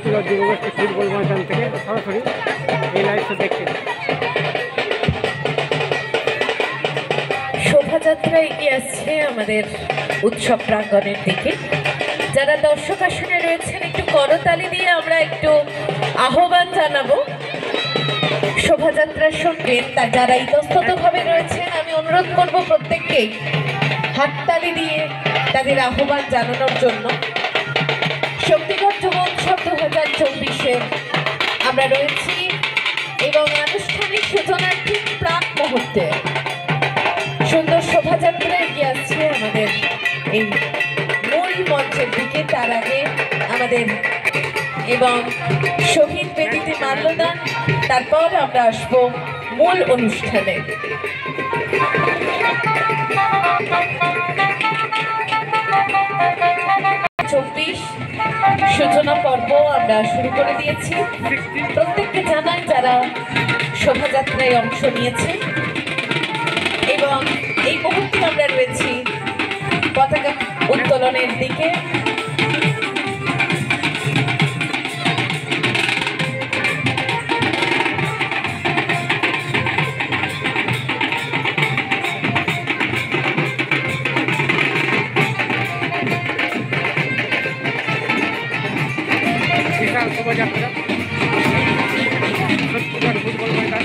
Shaktigarh যুবগোষ্ঠী football ময়দান থেকে সরাসরি এই লাইভটা দেখছেন। শোভাযাত্রা এগিয়ে আসছে আমাদের উৎসব প্রাঙ্গণের দিকে। যারা দর্শক আসনে রয়েছেন একটু করতালি দিয়ে আমরা একটু আহ্বান জানাবো শোভাযাত্রার সঙ্গে। যারা ইতস্ততভাবে রয়েছেন আমি অনুরোধ করব প্রত্যেককেই হাততালি দিয়ে তাদের আহ্বান জানানোর জন্য। শক্তিগড় যুব উৎসব 2024 আমরা রয়েছি এবং আনুষ্ঠানিক সূচনার ঠিক প্রাক মুহূর্তে সুন্দর শোভাযাত্রা এগিয়ে আসছে আমাদের এই মূল মঞ্চের দিকে। তার আগে আমাদের এবং শহীদ বেদিতে মাল্যদান, তারপর আমরা আসবো মূল অনুষ্ঠানে। সূচনা পর্ব আমরা শুরু করে দিয়েছি। প্রত্যেককে জানাই যারা শোভাযাত্রায় অংশ নিয়েছে এবং এই মুহূর্তে আমরা রয়েছি পতাকা উত্তোলনের দিকে। শোভাযাত্রা শক্তিগড় ফুটবল ময়দান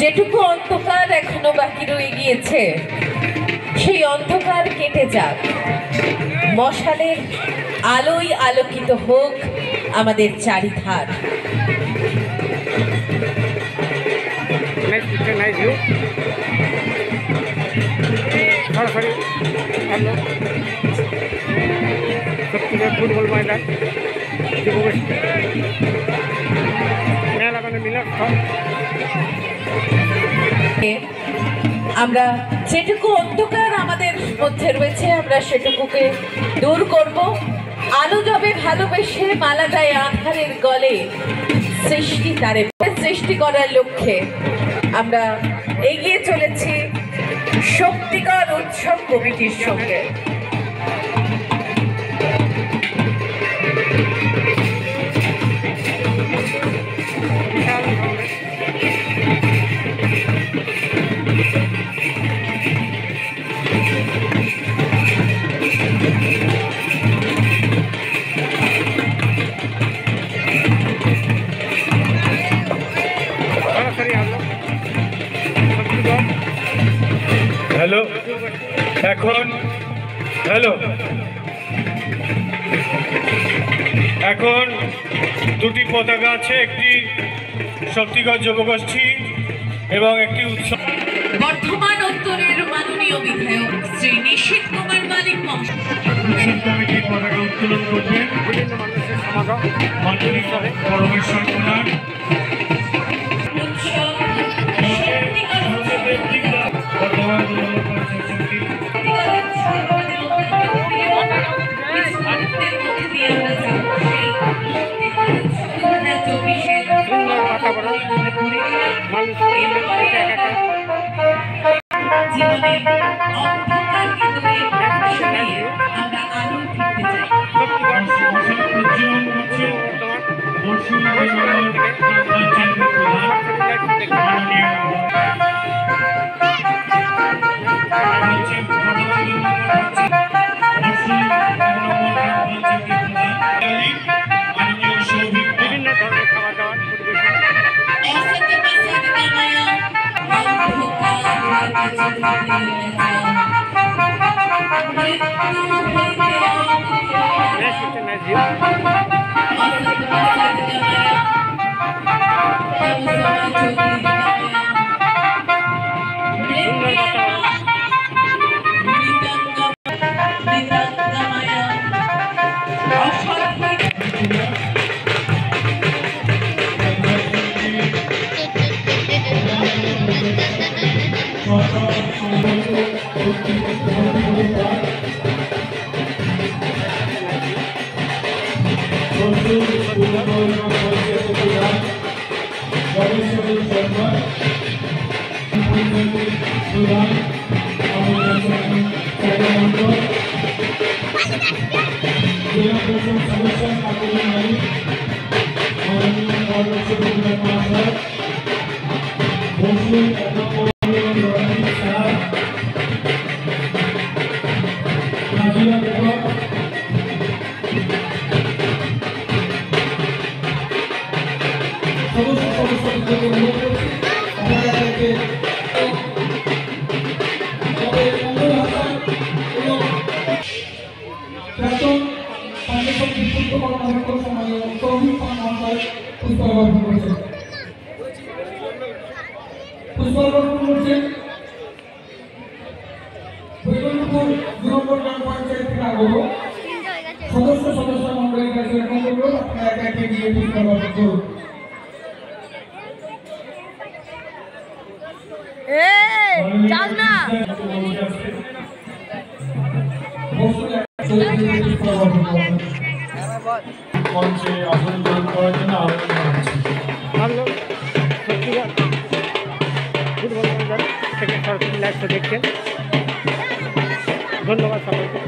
যেটুকু অন্ধকার এখনো বাকি রয়ে গিয়েছে সেই অন্ধকার কেটে যাক, মশালের আলোয় আলোকিত হোক আমাদের চারিধার। সরাসরি শক্তিগড় ফুটবল ময়দান যুবগোষ্ঠী মেলা মানে মিলনস্থল। আমরা যেটুকু অন্ধকার আমাদের মধ্যে রয়েছে আমরা সেটুকুকে দূর করব। আলো যাবে ভালোবেসে, মালা যায় আধারের গলে, সৃষ্টি তারে সৃষ্টি করার লক্ষ্যে আমরা এগিয়ে চলেছি শক্তিগড় উৎসব কমিটির সঙ্গে। হ্যালো, এখন দুটি পতাকা আছে, একটি শক্তিগড় যুবগোষ্ঠী এবং একটি উৎসব। বর্ধমান উত্তরের মাননীয় বিধায়ক শ্রী নিশীথ কুমার মালিক উৎসব কমিটির পতাকা উত্তোলন করবেন বিভিন্ন মানুষের সমাগম মাননীয় পরমেশ্বর কুমার। Sudah, জেলা পরিষদ সদস্য কাকুলি মালিক মাননীয় পরমেশ্বর বিধায়ক মহাশয় বসুন স্যার নাজিয়া বেগম সদস্যদের অনুরোধ করছি আপনারা তাদেরকে প্রাক্তন ফাউন্ডেশন বিদ্যুৎ কর্মকর্তা সম্মানীয় তৌহিদ খান মহাশয় পুষ্পার্পণ করছেন। পুষ্পার্পণ করছেন বৈকুণ্ঠপুর 2 নম্বর গ্রাম পঞ্চায়েত থেকে আগত সদস্য মন্ডলীর কাছে এরকম করবেন আপনারা একে একে গিয়ে পুষ্পার্পণ করুন। মঞ্চে আসন গ্রহণ করার জন্য আহ্বান জানাচ্ছি। আপনার সত্যিকার ফুটবল ময়দান থেকে সরাসরি লাইভটা দেখছেন, ধন্যবাদ সকলকে।